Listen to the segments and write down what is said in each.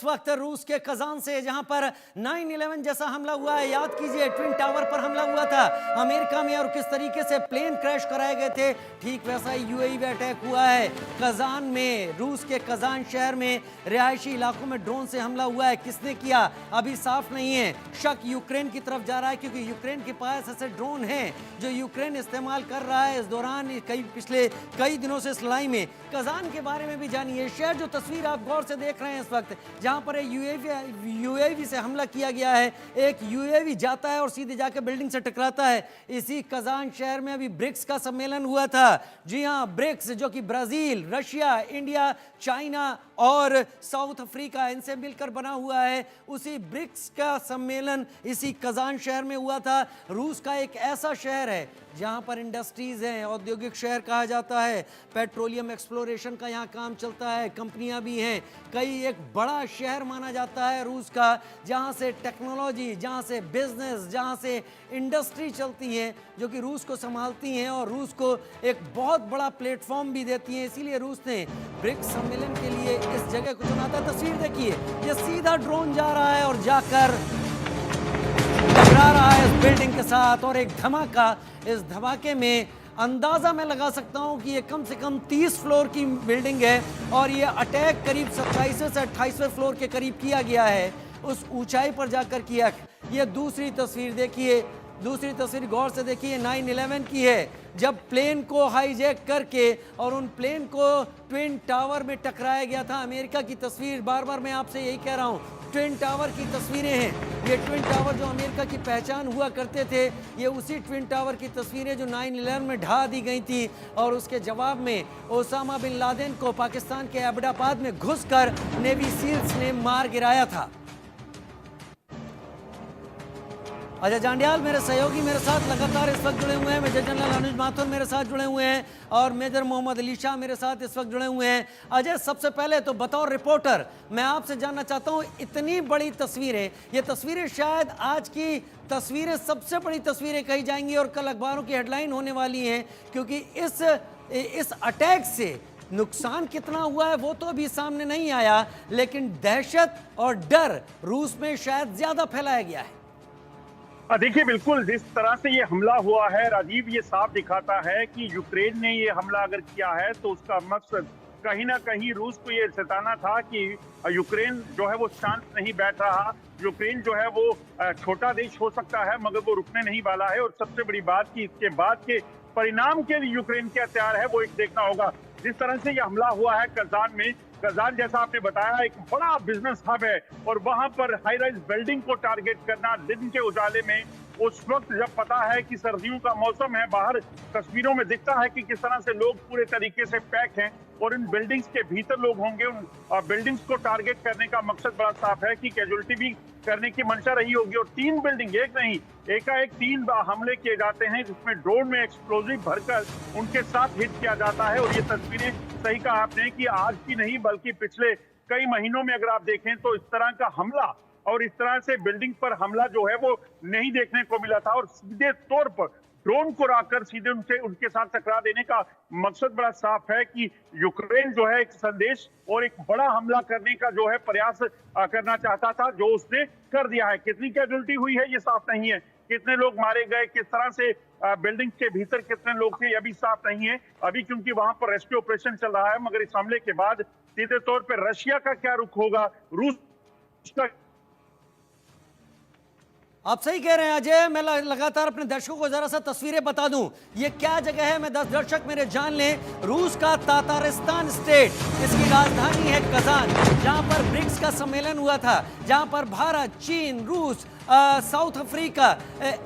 इस वक्त रूस के कजान से जहां पर 9/11 जैसा हमला हुआ है, याद कीजिए ट्विन टावर पर हमला हुआ था अमेरिका में और किस तरीके से प्लेन क्रैश कराए गए थे, ठीक वैसा ही यूएई में अटैक हुआ है कजान में। रूस के कजान शहर में रिहायशी इलाकों में ड्रोन से हमला हुआ है। किसने किया अभी साफ नहीं है। शक यूक्रेन की तरफ जा रहा है क्योंकि यूक्रेन के पास ऐसे ड्रोन हैं जो यूक्रेन इस्तेमाल कर रहा है इस दौरान पिछले कई दिनों से इस लड़ाई में। कजान के बारे में भी जानिए। शहर जो तस्वीर आप गौर से देख रहे हैं इस वक्त, जहां पर यूएवी से हमला किया गया है, एक यूएवी जाता है और सीधे जाकर बिल्डिंग से टकराता है। इसी कजान शहर में अभी ब्रिक्स का सम्मेलन हुआ था। जी हां, ब्रिक्स जो कि ब्राजील, रशिया, इंडिया, चाइना और साउथ अफ्रीका इनसे मिलकर बना हुआ है, उसी ब्रिक्स का सम्मेलन इसी कजान शहर में हुआ था। रूस का एक ऐसा शहर है जहां पर इंडस्ट्रीज हैं, औद्योगिक शहर कहा जाता है, पेट्रोलियम एक्सप्लोरेशन का यहाँ काम चलता है, कंपनियां भी हैं, कई एक बड़ा शहर माना जाता है रूस का, जहां से टेक्नोलॉजी, जहां से बिजनेस, जहां से इंडस्ट्री चलती हैं, जो कि रूस को संभालती हैं और रूस को एक बहुत बड़ा प्लेटफॉर्म भी देती हैं। इसीलिए रूस ने ब्रिक्स सम्मेलन के लिए इस जगह को चुना था। तस्वीर देखिए, ये सीधा ड्रोन जा रहा है और जाकर टकरा रहा है इस बिल्डिंग के साथ और एक धमाका। इस धमाके में अंदाजा मैं लगा सकता हूं कि ये कम से कम 30 फ्लोर की बिल्डिंग है और ये अटैक करीब 27वें से 28वें फ्लोर के करीब किया गया है, उस ऊंचाई पर जाकर किया। ये दूसरी तस्वीर देखिए, दूसरी तस्वीर गौर से देखिए, 9/11 की है, जब प्लेन को हाईजैक करके और उन प्लेन को ट्विन टावर में टकराया गया था। अमेरिका की तस्वीर, बार बार मैं आपसे यही कह रहा हूं, ट्विन टावर की तस्वीरें हैं। ये ट्विन टावर जो अमेरिका की पहचान हुआ करते थे, ये उसी ट्विन टावर की तस्वीरें जो 9/11 में ढा दी गई थी और उसके जवाब में ओसामा बिन लादेन को पाकिस्तान के एबटाबाद में घुसकर नेवी सील्स ने मार गिराया था। अजय जांडियाल मेरे सहयोगी मेरे साथ लगातार इस वक्त जुड़े हुए हैं। मेजर जनरल अनुज माथुर मेरे साथ जुड़े हुए हैं और मेजर मोहम्मद अली शाह मेरे साथ इस वक्त जुड़े हुए हैं। अजय, सबसे पहले तो बतौर रिपोर्टर मैं आपसे जानना चाहता हूं, इतनी बड़ी तस्वीरें, ये तस्वीरें शायद आज की तस्वीरें सबसे बड़ी तस्वीरें कही जाएंगी और कल अखबारों की हेडलाइन होने वाली हैं, क्योंकि इस अटैक से नुकसान कितना हुआ है वो तो अभी सामने नहीं आया, लेकिन दहशत और डर रूस में शायद ज्यादा फैलाया गया है। देखिए, बिल्कुल जिस तरह से ये हमला हुआ है राजीव, ये साफ दिखाता है कि यूक्रेन ने ये हमला अगर किया है तो उसका मकसद कहीं ना कहीं रूस को ये सताना था कि यूक्रेन जो है वो शांत नहीं बैठ रहा। यूक्रेन जो है वो छोटा देश हो सकता है मगर वो रुकने नहीं वाला है। और सबसे बड़ी बात कि इसके बाद के परिणाम के लिए यूक्रेन क्या तैयार है वो एक देखना होगा। जिस तरह से ये हमला हुआ है कजान में, कजान जैसा आपने बताया एक बड़ा बिजनेस हब है और वहां पर हाई राइज बिल्डिंग को टारगेट करना दिन के उजाले में, उस वक्त जब पता है कि सर्दियों का मौसम है, बाहर तस्वीरों में दिखता है कि किस तरह से लोग पूरे तरीके से पैक हैं और इन बिल्डिंग्स के भीतर लोग होंगे। उन बिल्डिंग्स को टारगेट करने का मकसद बड़ा साफ है कि कैजुअलिटी भी करने की मंशा रही होगी। और 3 बिल्डिंग, एक नहीं एकाएक 3 हमले किए जाते हैं जिसमें ड्रोन में एक्सप्लोजिव भरकर उनके साथ हिट किया जाता है। और ये तस्वीरें सही कहा आपने कि आज की नहीं बल्कि पिछले कई महीनों में अगर आप देखें तो इस तरह का हमला और इस तरह से बिल्डिंग पर हमला जो है वो नहीं देखने को मिला था। और सीधे तौर पर ड्रोन को रखकर सीधे उनके साथ टकरा देने का मकसद बड़ा साफ है कि यूक्रेन जो है एक संदेश और एक बड़ा हमला करने का जो है प्रयास करना चाहता था, जो उसने कर दिया है। कितनी कैजुअलिटी हुई है ये साफ नहीं है, कितने लोग मारे गए, किस तरह से बिल्डिंग के भीतर कितने लोग थे ये भी साफ नहीं है अभी, क्योंकि वहां पर रेस्क्यू ऑपरेशन चल रहा है। मगर इस हमले के बाद सीधे तौर पर रशिया का क्या रुख होगा, रूस का। आप सही कह रहे हैं अजय, मैं लगातार अपने दर्शकों को जरा सा तस्वीरें बता दूं, ये क्या जगह है, मैं 10 दर्शक मेरे जान लें। रूस का तातारिस्तान स्टेट, इसकी राजधानी है कजान, जहां पर ब्रिक्स का सम्मेलन हुआ था, जहां पर भारत, चीन, रूस, साउथ अफ्रीका,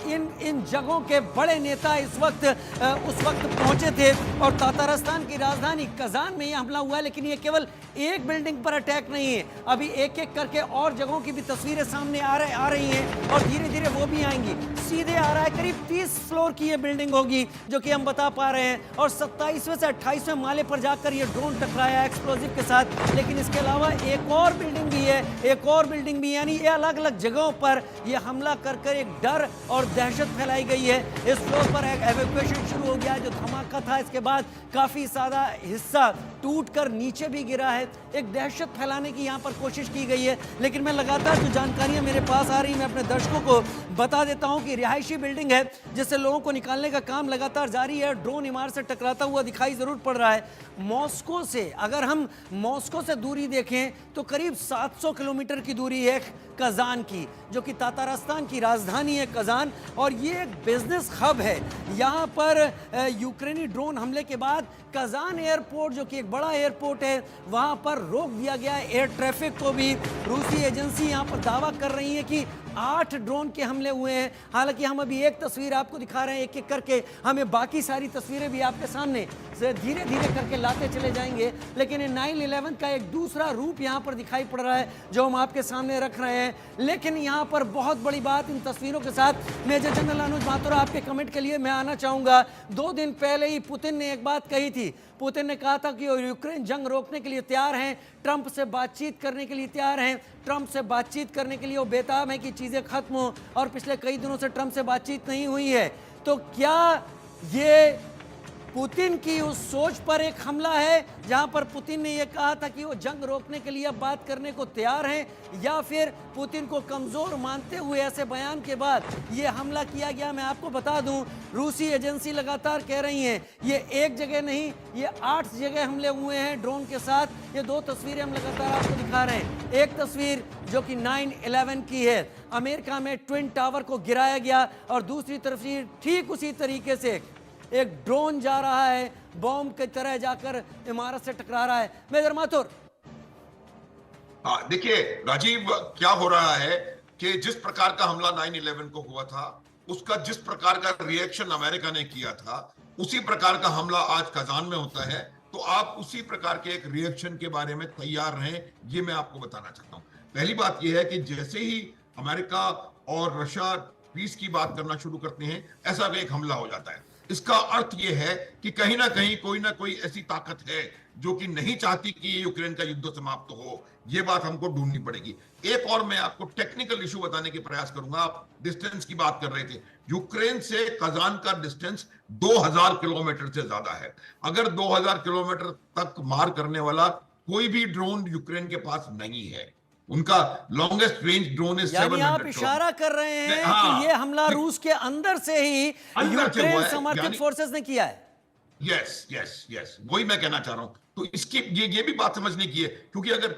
इन जगहों के बड़े नेता उस वक्त पहुंचे थे। और तातारिस्तान की राजधानी कजान में यह हमला हुआ है। लेकिन ये केवल एक बिल्डिंग पर अटैक नहीं है, अभी एक एक करके और जगहों की भी तस्वीरें सामने आ रही हैं और धीरे धीरे वो भी आएंगी। सीधे आ रहा है, करीब 30 फ्लोर की ये बिल्डिंग होगी जो कि हम बता पा रहे हैं, और 27वें से 28वें माले पर जाकर ये ड्रोन टकराया एक्सप्लोजिव के साथ। लेकिन इसके अलावा एक और बिल्डिंग भी है, एक और बिल्डिंग भी, यानी ये अलग अलग जगहों पर ये हमला कर एक डर और दहशत फैलाई गई है। इस फ्लोर पर एवैक्यूएशन शुरू हो गया, जो धमाका था इसके बाद काफी ज्यादा हिस्सा टूटकर नीचे भी गिरा है। एक दहशत फैलाने की यहाँ पर कोशिश की गई है, लेकिन मैं लगातार जो जानकारियाँ मेरे पास आ रही मैं अपने दर्शकों को बता देता हूँ कि रिहायशी बिल्डिंग है जिससे लोगों को निकालने का काम लगातार जारी है। ड्रोन इमारत से टकराता हुआ दिखाई जरूर पड़ रहा है। मॉस्को से, अगर हम मॉस्को से दूरी देखें तो करीब 700 किलोमीटर की दूरी है कजान की, जो कि तातारस्तान की राजधानी है कजान, और ये एक बिजनेस हब है। यहाँ पर यूक्रेनी ड्रोन हमले के बाद कजान एयरपोर्ट, जो कि एक बड़ा एयरपोर्ट है, वहाँ पर रोक दिया गया एयर ट्रैफिक को भी। रूसी एजेंसी यहाँ पर दावा कर रही है कि 8 ड्रोन के हमले हुए हैं। हालांकि हम अभी एक तस्वीर आपको दिखा रहे हैं एक एक करके, हमें बाकी सारी तस्वीरें भी आपके सामने धीरे धीरे करके लाते चले जाएंगे। लेकिन ये 9/11 का एक दूसरा रूप यहाँ पर दिखाई पड़ रहा है जो हम आपके सामने रख रहे हैं। लेकिन यहाँ पर बहुत बड़ी बात, इन तस्वीरों के साथ मेजर जनरल अनुज माथुर आपके कमेंट के लिए मैं आना चाहूँगा। 2 दिन पहले ही पुतिन ने एक बात कही थी। पुतिन ने कहा था कि वो यूक्रेन जंग रोकने के लिए तैयार हैं, ट्रंप से बातचीत करने के लिए तैयार हैं। ट्रंप से बातचीत करने के लिए वो बेताब है कि चीज़ें खत्म हो, और पिछले कई दिनों से ट्रंप से बातचीत नहीं हुई है। तो क्या ये पुतिन की उस सोच पर एक हमला है जहां पर पुतिन ने यह कहा था कि वो जंग रोकने के लिए अब बात करने को तैयार हैं, या फिर पुतिन को कमजोर मानते हुए ऐसे बयान के बाद ये हमला किया गया? मैं आपको बता दूं, रूसी एजेंसी लगातार कह रही हैं ये एक जगह नहीं, ये 8 जगह हमले हुए हैं ड्रोन के साथ। ये 2 तस्वीरें हम लगातार आपको दिखा रहे हैं। एक तस्वीर जो कि 9/11 की है, अमेरिका में ट्विन टावर को गिराया गया, और दूसरी तस्वीर ठीक उसी तरीके से एक ड्रोन जा रहा है, बॉम्ब की तरह जाकर इमारत से टकरा रहा है। मेजर माथुर। हाँ, देखिए राजीव, क्या हो रहा है कि जिस प्रकार का हमला 9/11 को हुआ था, उसका जिस प्रकार का रिएक्शन अमेरिका ने किया था, उसी प्रकार का हमला आज कजान में होता है। तो आप उसी प्रकार के एक रिएक्शन के बारे में तैयार रहें, ये मैं आपको बताना चाहता हूँ। पहली बात यह है कि जैसे ही अमेरिका और रशिया पीस की बात करना शुरू करते हैं, ऐसा एक हमला हो जाता है। इसका अर्थ यह है कि कहीं ना कहीं कोई ना कोई ऐसी ताकत है जो कि नहीं चाहती कि यूक्रेन का युद्ध समाप्त हो। यह बात हमको ढूंढनी पड़ेगी। एक और मैं आपको टेक्निकल इशू बताने के प्रयास करूंगा। आप डिस्टेंस की बात कर रहे थे। यूक्रेन से कजान का डिस्टेंस 2000 किलोमीटर से ज्यादा है। अगर 2000 किलोमीटर तक मार करने वाला कोई भी ड्रोन यूक्रेन के पास नहीं है। उनका लॉन्गेस्ट रेंज ड्रोन है 700 आप इशारा कर रहे हैं हाँ, कि ये हमला रूस के अंदर से ही यूक्रेन समर्थित फोर्सेस ने किया है। यस यस यस, वही मैं कहना चाह रहा हूं। तो इसकी ये भी बात समझने की है, क्योंकि अगर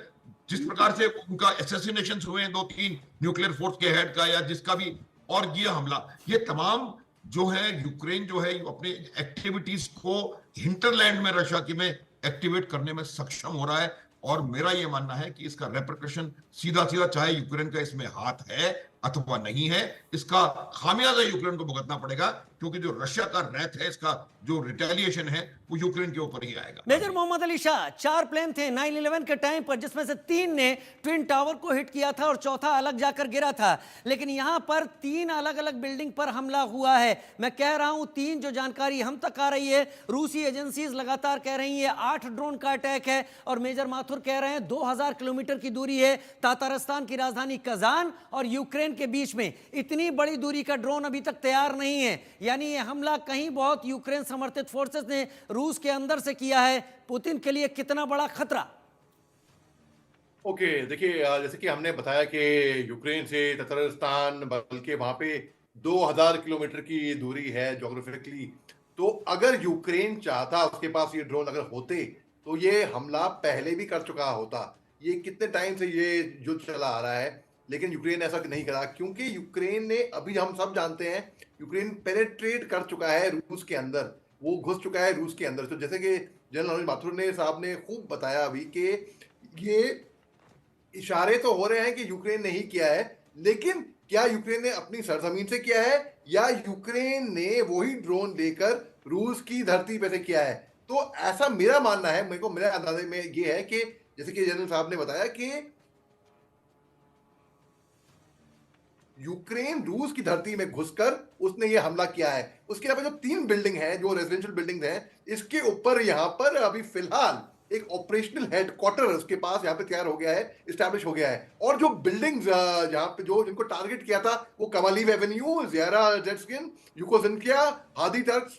जिस प्रकार से उनका असैसिनेशन हुए हैं 2-3 न्यूक्लियर फोर्स के हेड का या जिसका भी, और ये हमला, ये तमाम जो है यूक्रेन जो है अपने एक्टिविटीज को हिंटरलैंड में रशिया की में एक्टिवेट करने में सक्षम हो रहा है। और मेरा यह मानना है कि इसका रेपरकशन सीधा सीधा, चाहे यूक्रेन का इसमें हाथ है अथवा नहीं है, इसका खामियाजा यूक्रेन को भुगतना पड़ेगा, क्योंकि जो रशिया का रैथ है, इसका जो रिटेलिएशन है, वो यूक्रेन के ऊपर ही आएगा। मेजर मोहम्मद अली शाह, 4 प्लेन थे 9/11 के टाइम पर, जिसमें से 3 ने ट्विन टावर को हिट किया था और चौथा अलग जाकर गिरा था। लेकिन यहां पर 3 अलग अलग बिल्डिंग पर हमला हुआ है। मैं कह रहा हूं 3, जो जानकारी हम तक आ रही है, रूसी एजेंसीज लगातार कह रही है 8 ड्रोन का अटैक है, और मेजर माथुर कह रहे हैं 2000 किलोमीटर की दूरी है तातारस्तान की राजधानी कजान और यूक्रेन के बीच में। इतनी बड़ी दूरी का ड्रोन अभी तक तैयार नहीं है, यानी ये हमला कहीं बहुत यूक्रेन समर्थित फोर्सेस ने रूस के अंदर से किया है। पुतिन के लिए कितना बड़ा खतरा? ओके, देखिए जैसे कि हमने बताया कि यूक्रेन से ततारिस्तान, बल्कि वहां पे 2000 किलोमीटर की दूरी है ज्योग्राफिकली। तो अगर यूक्रेन चाहता, उसके पास ये ड्रोन अगर होते, तो ये हमला पहले भी कर चुका होता। ये कितने टाइम से ये युद्ध चला आ रहा है, लेकिन यूक्रेन ऐसा नहीं करा, क्योंकि यूक्रेन ने, अभी हम सब जानते हैं, यूक्रेन पेनेट्रेट कर चुका है रूस के अंदर, वो घुस चुका है रूस के अंदर। तो जैसे कि जनरल अनुज माथुर ने साहब ने खूब बताया अभी कि ये इशारे तो हो रहे हैं कि यूक्रेन ने ही किया है, लेकिन क्या यूक्रेन ने अपनी सरजमीन से किया है या यूक्रेन ने वही ड्रोन लेकर रूस की धरती पे से किया है? तो ऐसा मेरा मानना है, मेरे को मेरे अंदाजे में ये है कि जैसे कि जनरल साहब ने बताया कि यूक्रेन रूस की धरती में घुसकर उसने ये हमला किया है। उसके अलावा जो 3 बिल्डिंग हैं, जो रेजिडेंशियल बिल्डिंग हैं, इसके ऊपर यहाँ पर अभी फिलहाल एक ऑपरेशनल हेडक्वार्टर उसके पास यहाँ पे तैयार हो गया है, इस्टेब्लिश हो गया है। और जो बिल्डिंग्स जहाँ पे जो जिनको टारगेट किया था, वो कमालीव एवेन्यू, ज़ियारा जेट्सकिन, यूकोजिनकिया, हादी टर्क,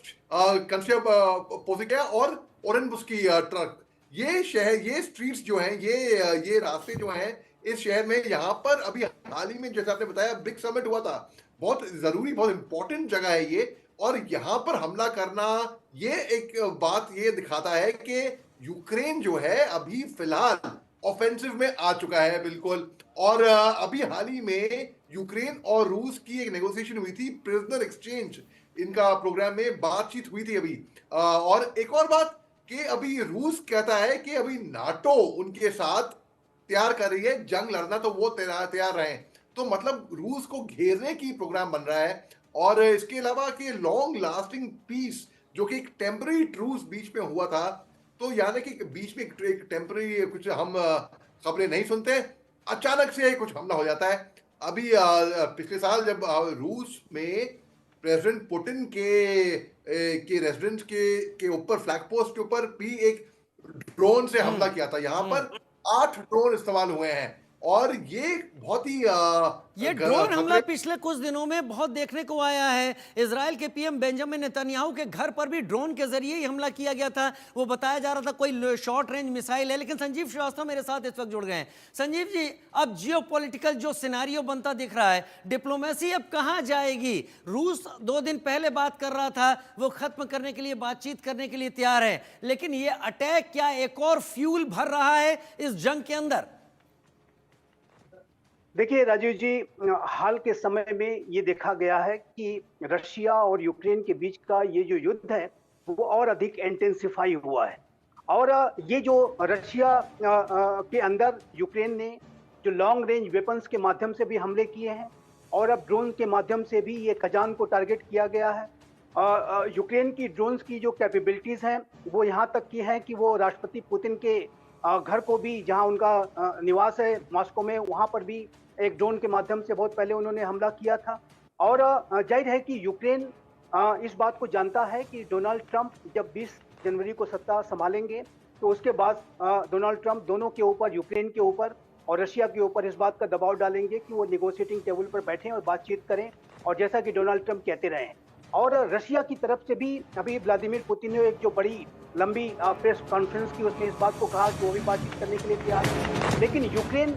कंसिया पोजिकिया और ओरेनबुस्की ट्रक, ये शहर, ये स्ट्रीट्स जो हैं, ये रास्ते जो हैं इस शहर में, यहाँ पर अभी हाल ही में जैसे आपने बताया ब्रिक्स समिट हुआ था, बहुत जरूरी, बहुत इंपॉर्टेंट जगह है ये। और यहाँ पर हमला करना, ये एक बात ये दिखाता है कि यूक्रेन जो है अभी फिलहाल ऑफेंसिव में आ चुका है बिल्कुल। और अभी हाल ही में यूक्रेन और रूस की एक नेगोशिएशन हुई थी, प्रिजनर एक्सचेंज इनका प्रोग्राम में बातचीत हुई थी अभी। और एक और बात कि अभी रूस कहता है कि अभी नाटो उनके साथ तैयार कर रही है जंग लड़ना, तो वो तैयार रहे। तो मतलब रूस को घेरने की प्रोग्राम बन रहा है। और इसके अलावा कि लॉन्ग लास्टिंग पीस, जो कि एक टेम्पररी ट्रूस बीच में हुआ था, तो यानी कि बीच में एक टेम्पररी कुछ हम खबरें नहीं सुनते, अचानक से कुछ हमला हो जाता है। अभी पिछले साल जब रूस में प्रेसिडेंट पुतिन के रेजिडेंस के ऊपर, फ्लैग पोस्ट के ऊपर भी एक ड्रोन से हमला किया था। यहाँ पर 8 ड्रोन इस्तेमाल हुए हैं। और ये बहुत ही ये ड्रोन हमला पिछले कुछ दिनों में बहुत देखने को आया है। इजराइल के पीएम बेंजामिन नेतन्याहू के घर पर भी ड्रोन के जरिए ही हमला किया गया था। वो बताया जा रहा था कोई शॉर्ट रेंज मिसाइल है। लेकिन संजीव श्रीवास्तव मेरे साथ इस वक्त जुड़ गए हैं। संजीव जी, अब जियोपॉलिटिकल जो सिनेरियो बनता दिख रहा है, डिप्लोमेसी अब कहां जाएगी? रूस 2 दिन पहले बात कर रहा था, वो खत्म करने के लिए बातचीत करने के लिए तैयार है, लेकिन ये अटैक क्या एक और फ्यूल भर रहा है इस जंग के अंदर? देखिए राजीव जी, हाल के समय में ये देखा गया है कि रशिया और यूक्रेन के बीच का ये जो युद्ध है वो और अधिक इंटेंसिफाई हुआ है। और ये जो रशिया के अंदर यूक्रेन ने जो लॉन्ग रेंज वेपन्स के माध्यम से भी हमले किए हैं, और अब ड्रोन के माध्यम से भी ये खजान को टारगेट किया गया है। यूक्रेन की ड्रोन्स की जो कैपेबिलिटीज़ हैं वो यहाँ तक की हैं कि वो राष्ट्रपति पुतिन के घर को भी, जहाँ उनका निवास है मॉस्को में, वहाँ पर भी एक ड्रोन के माध्यम से बहुत पहले उन्होंने हमला किया था। और जाहिर है कि यूक्रेन इस बात को जानता है कि डोनाल्ड ट्रंप जब 20 जनवरी को सत्ता संभालेंगे तो उसके बाद डोनाल्ड ट्रंप दोनों के ऊपर, यूक्रेन के ऊपर और रशिया के ऊपर, इस बात का दबाव डालेंगे कि वो नेगोशिएटिंग टेबल पर बैठें और बातचीत करें, और जैसा कि डोनाल्ड ट्रंप कहते रहे हैं। और रशिया की तरफ से भी अभी व्लादिमीर पुतिन ने एक जो बड़ी लंबी प्रेस कॉन्फ्रेंस की, उसमें इस बात को कहा कि वो भी बातचीत करने के लिए तैयार है। लेकिन यूक्रेन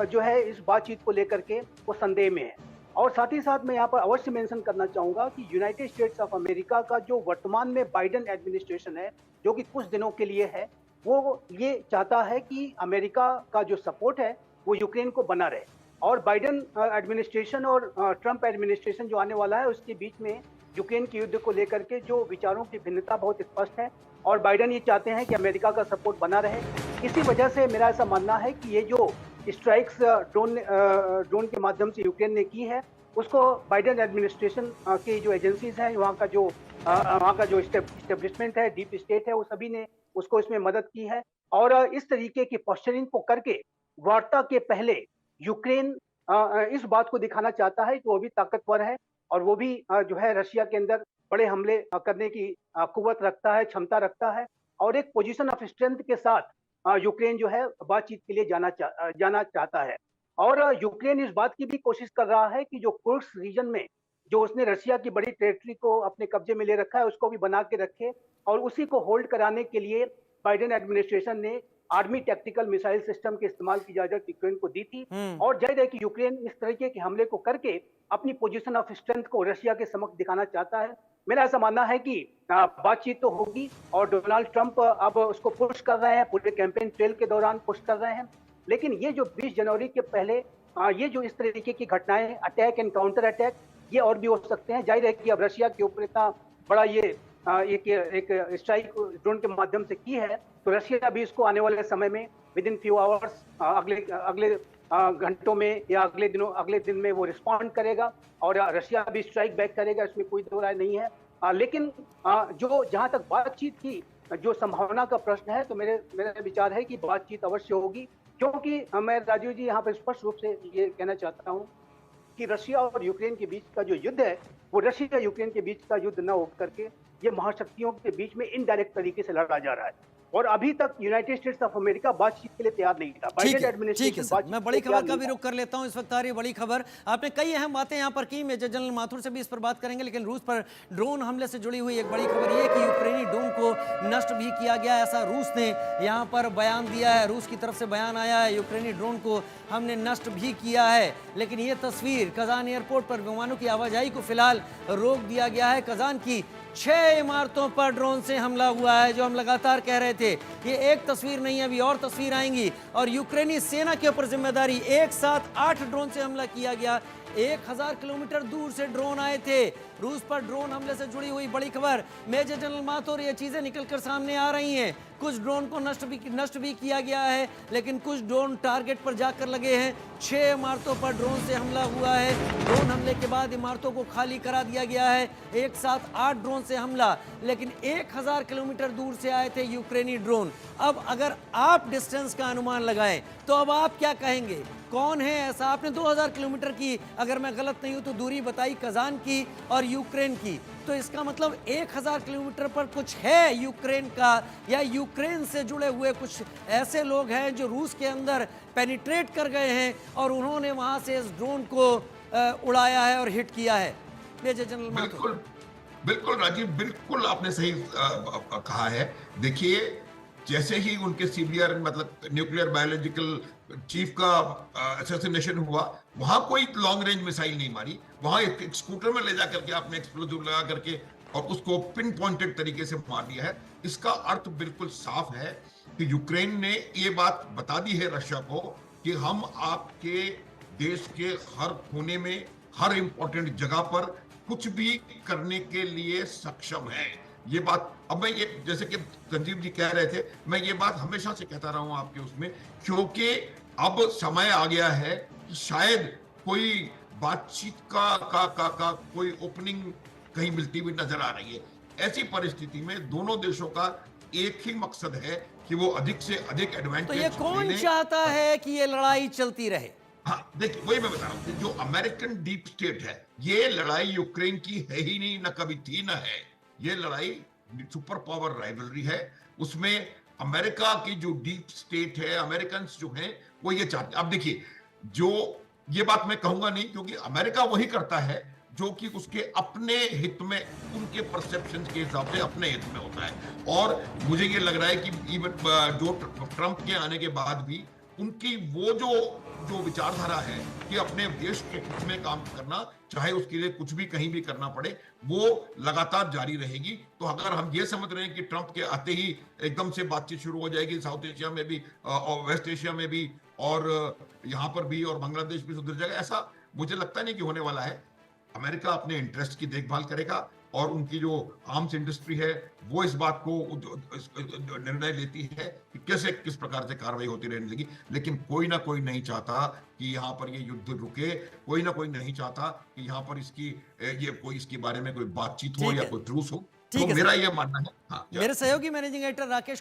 जो है इस बातचीत को लेकर के वो संदेह में है। और साथ ही साथ मैं यहाँ पर अवश्य मेंशन करना चाहूँगा कि यूनाइटेड स्टेट्स ऑफ अमेरिका का जो वर्तमान में बाइडेन एडमिनिस्ट्रेशन है, जो कि कुछ दिनों के लिए है, वो ये चाहता है कि अमेरिका का जो सपोर्ट है वो यूक्रेन को बना रहे। और बाइडेन एडमिनिस्ट्रेशन और ट्रंप एडमिनिस्ट्रेशन जो आने वाला है उसके बीच में यूक्रेन के युद्ध को लेकर के जो विचारों की भिन्नता बहुत स्पष्ट है, और बाइडेन ये चाहते हैं कि अमेरिका का सपोर्ट बना रहे। इसी वजह से मेरा ऐसा मानना है कि ये जो स्ट्राइक्स ड्रोन के माध्यम से यूक्रेन ने की है, उसको बाइडेन एडमिनिस्ट्रेशन की जो एजेंसीज हैं, वहाँ का जो इस्टेब्लिशमेंट है, डीप स्टेट है, वो सभी ने उसको इसमें मदद की है। और इस तरीके की पोस्चरिंग को करके वार्ता के पहले यूक्रेन इस बात को दिखाना चाहता है कि वो भी ताकतवर है, और वो भी जो है रशिया के अंदर बड़े हमले करने की कुव्वत रखता है, क्षमता रखता है। और एक पोजीशन ऑफ स्ट्रेंथ के साथ यूक्रेन जो है बातचीत के लिए जाना चाहता है। और यूक्रेन इस बात की भी कोशिश कर रहा है कि जो कुर्स्क रीजन में जो उसने रशिया की बड़ी टेरिटरी को अपने कब्जे में ले रखा है, उसको भी बना के रखे, और उसी को होल्ड कराने के लिए बाइडेन एडमिनिस्ट्रेशन ने आर्मी टैक्टिकल मिसाइल सिस्टम के इस्तेमाल की इजाजत यूक्रेन को दी थी। और जाहिर है कि यूक्रेन इस तरीके के हमले को करके अपनी पोजीशन ऑफ स्ट्रेंथ को रशिया के समक्ष दिखाना चाहता है। मेरा ऐसा मानना है कि बातचीत तो होगी, और डोनाल्ड ट्रंप अब उसको पुश कर रहे हैं, पूरे कैंपेन ट्रेल के दौरान पुश कर रहे हैं। लेकिन ये जो 20 जनवरी के पहले ये जो इस तरीके की घटनाएं, अटैक एंड काउंटर अटैक, ये और भी हो सकते हैं। जाहिर है कि अब रशिया के ऊपर इतना बड़ा ये एक स्ट्राइक ड्रोन के माध्यम से की है, तो रशिया भी इसको आने वाले समय में विद इन फ्यू आवर्स, अगले घंटों में या अगले दिन में वो रिस्पॉन्ड करेगा, और रशिया भी स्ट्राइक बैक करेगा, इसमें कोई दो राय नहीं है। लेकिन जो जहां तक बातचीत की जो संभावना का प्रश्न है, तो मेरा विचार है कि बातचीत अवश्य होगी, क्योंकि मैं राजीव जी यहाँ पर स्पष्ट रूप से ये कहना चाहता हूँ कि रशिया और यूक्रेन के बीच का जो युद्ध है वो रशिया और यूक्रेन के बीच का युद्ध न हो करके ये महाशक्तियों के बीच में इनडायरेक्ट तरीके से लड़ा जा रहा है। और अभी तक यूनाइटेड स्टेट्स ऑफ अमेरिका बातचीत के लिए तैयार नहीं था। ठीक बाइडेन है, ठीक है एडमिनिस्ट्रेशन सर। बातचीत मैं के बड़ी लिए खबर तैयार का नहीं भी था। रुख कर लेता हूं। इस वक्त आ रही बड़ी खबर, आपने कई अहम बातें यहां पर की, मेजर जनरल माथुर से भी इस पर बात करेंगे, लेकिन रूस पर ड्रोन हमले से जुड़ी हुई एक बड़ी खबर यह कि यूक्रेनी ड्रोन को नष्ट भी किया गया, ऐसा रूस ने यहां पर बयान दिया है। रूस की तरफ से बयान आया है, यूक्रेनी ड्रोन को हमने नष्ट भी किया है। लेकिन ये तस्वीर, कजान एयरपोर्ट पर विमानों की आवाजाही को फिलहाल रोक दिया गया है। कजान की 6 इमारतों पर ड्रोन से हमला हुआ है, जो हम लगातार कह रहे थे। ये एक तस्वीर नहीं है, अभी और तस्वीर आएंगी। और यूक्रेनी सेना के ऊपर जिम्मेदारी, एक साथ 8 ड्रोन से हमला किया गया। 1000 किलोमीटर दूर से ड्रोन आए थे। रूस पर ड्रोन हमले से जुड़ी हुई बड़ी खबर, मेजर जनरल माथुर, ये चीजें निकलकर सामने आ रही हैं। कुछ ड्रोन को नष्ट भी किया गया है, लेकिन कुछ ड्रोन टारगेट पर जाकर लगे हैं। 6 इमारतों पर ड्रोन से हमला हुआ है। ड्रोन हमले के बाद इमारतों को खाली करा दिया गया है। एक साथ 8 ड्रोन से हमला, लेकिन 1000 किलोमीटर दूर से आए थे यूक्रेनी ड्रोन। अब अगर आप डिस्टेंस का अनुमान लगाएं तो अब आप क्या कहेंगे, कौन है ऐसा? आपने 2000 किलोमीटर की, अगर मैं गलत नहीं हूं तो दूरी बताई, कजान की और यूक्रेन की। तो इसका मतलब 1000 किलोमीटर पर कुछ है यूक्रेन का, या यूक्रेन से जुड़े हुए कुछ ऐसे लोग हैं जो रूस के अंदर पेनिट्रेट कर गए हैं और उन्होंने वहां से इस ड्रोन को उड़ाया है और हिट किया है। Major general Mathur. बिल्कुल बिल्कुल राजीव, बिल्कुल आपने सही कहा है। देखिए, जैसे ही उनके सीबीआर मतलब न्यूक्लियर बायोलॉजिकल चीफ का असैसिनेशन हुआ, वहां कोई लॉन्ग रेंज मिसाइल नहीं मारी। वहां एक स्कूटर में ले जाकर के आपने एक्सप्लोजिव लगा करके और उसको पिन पॉइंटेड तरीके से मार दिया है। इसका अर्थ बिल्कुल साफ है कि यूक्रेन ने ये बात बता दी है रशिया को कि हम आपके देश के हर कोने में, हर इंपॉर्टेंट जगह पर कुछ भी करने के लिए सक्षम है। ये बात, अब मैं ये, जैसे कि संजीव जी कह रहे थे, मैं ये बात हमेशा से कहता रहा हूं आपके उसमें, क्योंकि अब समय आ गया है कि शायद कोई बातचीत का कोई ओपनिंग कहीं मिलती हुई नजर आ रही है। ऐसी परिस्थिति में दोनों देशों का एक ही मकसद है कि वो अधिक से अधिक एडवांटेज। तो ये कौन चाहता है कि ये लड़ाई चलती रहे? हाँ, देखिए, वही मैं बता रहा हूँ, जो अमेरिकन डीप स्टेट है, ये लड़ाई यूक्रेन की है ही नहीं, न कभी थी न है। ये लड़ाई सुपर पावर राइवलरी है। उसमें अमेरिका की जो डीप स्टेट है, अमेरिकन जो हैं, वो ये चाहते हैं। अब देखिए, जो ये बात मैं कहूंगा नहीं, क्योंकि अमेरिका वही करता है जो कि उसके अपने हित में, उनके परसेप्शन के हिसाब से अपने हित में होता है। और मुझे ये लग रहा है कि इवन जो ट्रंप के आने के बाद भी उनकी वो जो विचारधारा है कि अपने देश के हित में काम करना, चाहे उसके लिए कुछ भी कहीं भी करना पड़े, वो लगातार जारी रहेगी। तो अगर हम ये समझ रहे हैं कि ट्रंप के आते ही एकदम से बातचीत शुरू हो जाएगी साउथ एशिया में भी और वेस्ट एशिया में भी और यहाँ पर भी और बांग्लादेश भी सुधर जाएगा, ऐसा मुझे लगता नहीं कि होने वाला है। अमेरिका अपने इंटरेस्ट की देखभाल करेगा और उनकी जो आर्म्स इंडस्ट्री है वो इस बात को निर्णय लेती है कि कैसे, किस प्रकार से कार्रवाई होती रहने लगी। लेकिन कोई ना कोई नहीं चाहता कि यहाँ पर ये युद्ध रुके, कोई ना कोई नहीं चाहता कि यहाँ पर इसके बारे में कोई बातचीत हो या कोई ट्रूस हो। तो मेरा ये मानना है। हाँ, मेरे सहयोगी मैनेजिंग एडिटर राकेश